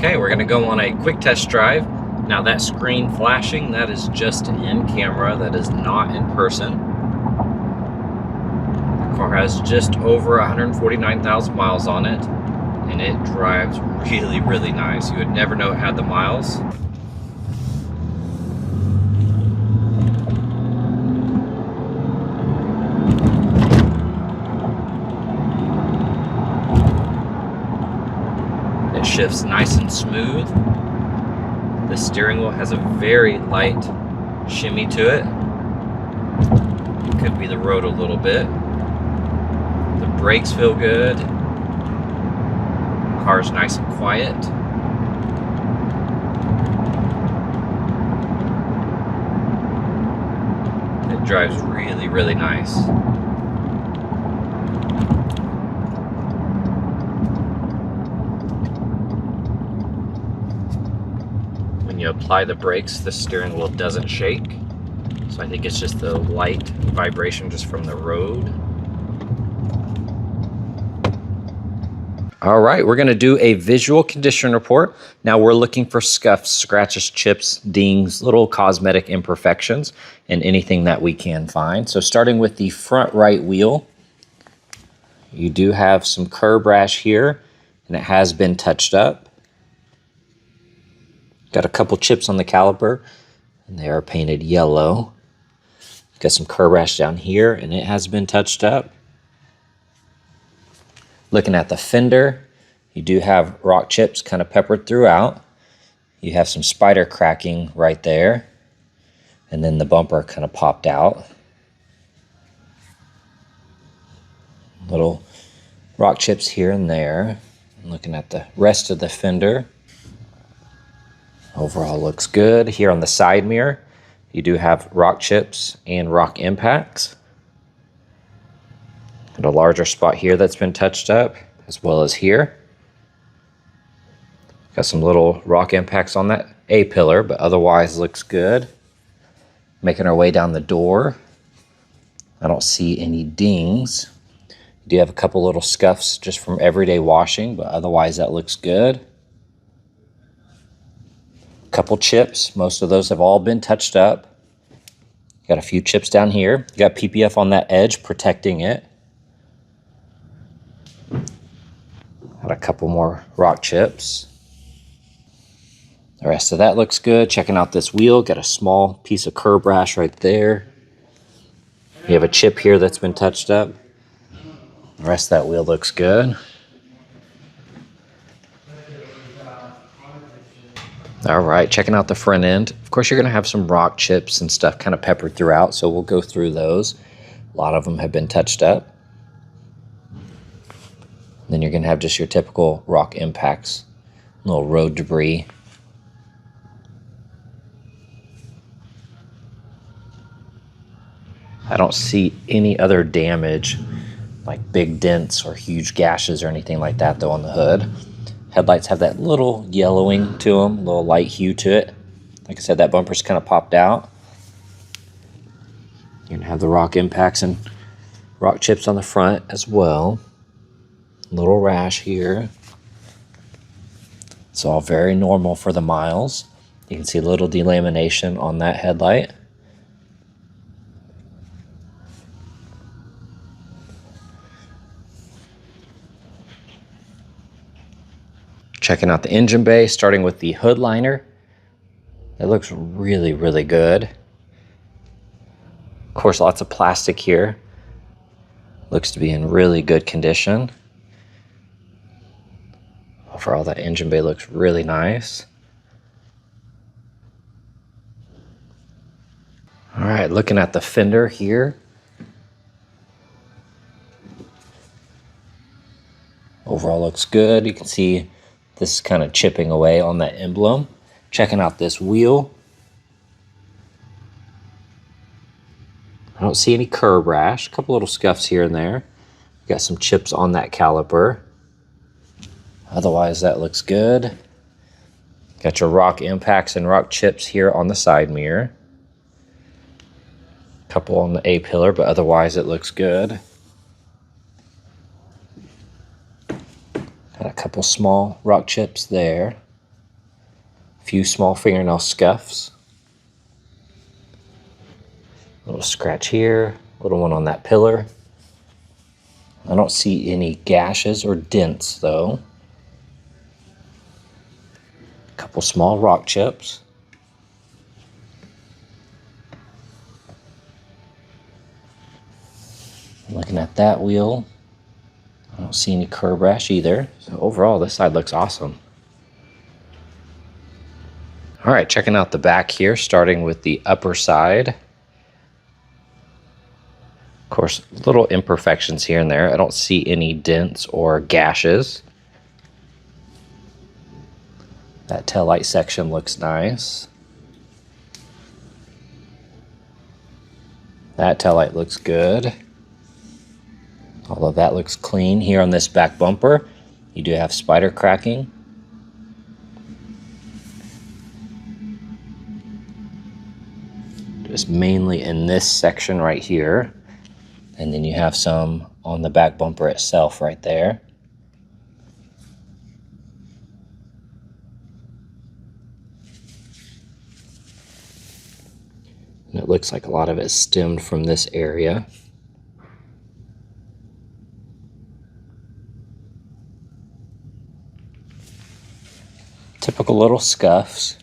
Okay, we're gonna go on a quick test drive. Now that screen flashing, that is just in camera, that is not in person. The car has just over 149,000 miles on it, and it drives really, really nice. You would never know it had the miles. It shifts nice and smooth. The steering wheel has a very light shimmy to it. Could be the road a little bit. The brakes feel good. The car's nice and quiet. It drives really, really nice. When you apply the brakes, the steering wheel doesn't shake. So I think it's just the light vibration just from the road. All right, we're gonna do a visual condition report. Now we're looking for scuffs, scratches, chips, dings, little cosmetic imperfections, and anything that we can find. So starting with the front right wheel, you do have some curb rash here, and it has been touched up. Got a couple chips on the caliper, and they are painted yellow. Got some curb rash down here, and it has been touched up. Looking at the fender, you do have rock chips kind of peppered throughout. You have some spider cracking right there, and then the bumper kind of popped out. Little rock chips here and there. Looking at the rest of the fender, overall looks good. Here on the side mirror, you do have rock chips and rock impacts. And a larger spot here that's been touched up, as well as here. Got some little rock impacts on that A-pillar, but otherwise looks good. Making our way down the door. I don't see any dings. You do have a couple little scuffs just from everyday washing, but otherwise that looks good. Couple chips, most of those have all been touched up. Got a few chips down here. You got PPF on that edge protecting it. Got a couple more rock chips. The rest of that looks good. Checking out this wheel, got a small piece of curb rash right there. You have a chip here that's been touched up. The rest of that wheel looks good. All right, checking out the front end. Of course, you're gonna have some rock chips and stuff kind of peppered throughout, so we'll go through those. A lot of them have been touched up. Then you're gonna have just your typical rock impacts, little road debris. I don't see any other damage, like big dents or huge gashes or anything like that though on the hood. Headlights have that little yellowing to them, a little light hue to it. Like I said, that bumper's kind of popped out. You're gonna have the rock impacts and rock chips on the front as well. Little rash here. It's all very normal for the miles. You can see a little delamination on that headlight. Checking out the engine bay, starting with the hood liner. It looks really, really good. Of course, lots of plastic here. Looks to be in really good condition. Overall, that engine bay looks really nice. All right, looking at the fender here. Overall looks good. You can see this is kind of chipping away on that emblem. Checking out this wheel. I don't see any curb rash. A couple little scuffs here and there. Got some chips on that caliper. Otherwise, that looks good. Got your rock impacts and rock chips here on the side mirror. A couple on the A-pillar, but otherwise it looks good. Got a couple small rock chips there. A few small fingernail scuffs. A little scratch here, a little one on that pillar. I don't see any gashes or dents though. A couple small rock chips. Looking at that wheel, I don't see any curb rash either. So overall, this side looks awesome. All right, checking out the back here, starting with the upper side. Of course, little imperfections here and there. I don't see any dents or gashes. That taillight section looks nice. That taillight looks good. All of that looks clean. Here on this back bumper, you do have spider cracking. Just mainly in this section right here. And then you have some on the back bumper itself right there. And it looks like a lot of it stemmed from this area. Typical little scuffs.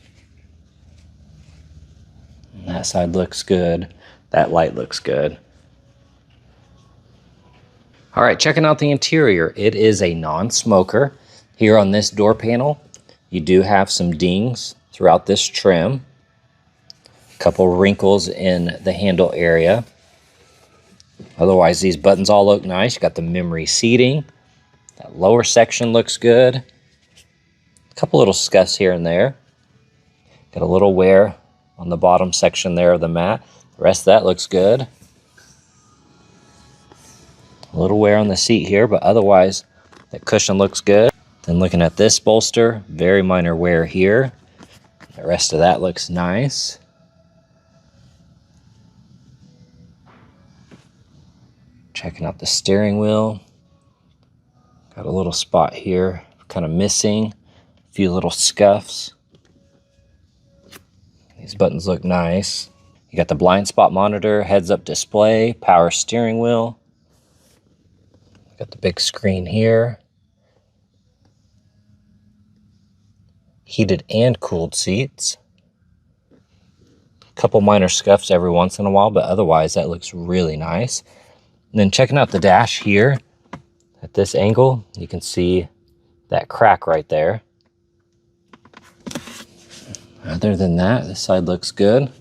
And that side looks good. That light looks good. All right, checking out the interior. It is a non-smoker. Here on this door panel, you do have some dings throughout this trim. A couple wrinkles in the handle area. Otherwise, these buttons all look nice. You got the memory seating. That lower section looks good. A couple little scuffs here and there. Got a little wear on the bottom section there of the mat. The rest of that looks good. A little wear on the seat here, but otherwise that cushion looks good. Then looking at this bolster, very minor wear here. The rest of that looks nice. Checking out the steering wheel. Got a little spot here, kind of missing. A few little scuffs. These buttons look nice. You got the blind spot monitor, heads-up display, power steering wheel. Got the big screen here. Heated and cooled seats. A couple minor scuffs every once in a while, but otherwise that looks really nice. And then checking out the dash here, at this angle, you can see that crack right there. Other than that, this side looks good.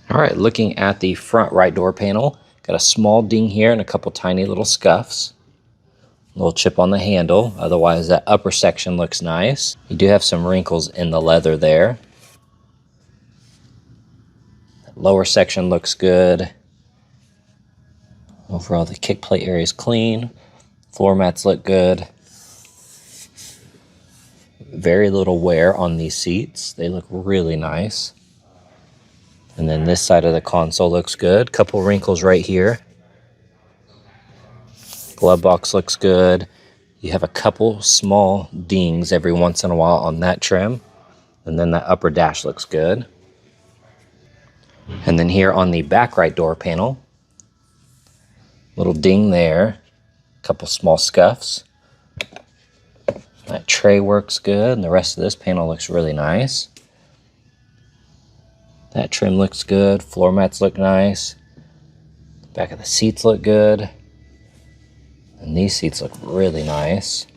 All right, looking at the front right door panel, got a small ding here and a couple tiny little scuffs. A little chip on the handle. Otherwise, that upper section looks nice. You do have some wrinkles in the leather there. That lower section looks good. Overall, the kick plate area is clean. Floor mats look good. Very little wear on these seats. They look really nice. And then this side of the console looks good. Couple wrinkles right here. Glove box looks good. You have a couple small dings every once in a while on that trim. And then that upper dash looks good. And then here on the back right door panel, little ding there. Couple small scuffs. That tray works good, and the rest of this panel looks really nice. That trim looks good. Floor mats look nice. Back of the seats look good. And these seats look really nice.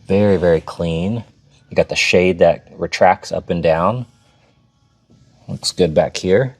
Very, very clean. You got the shade that retracts up and down. Looks good back here.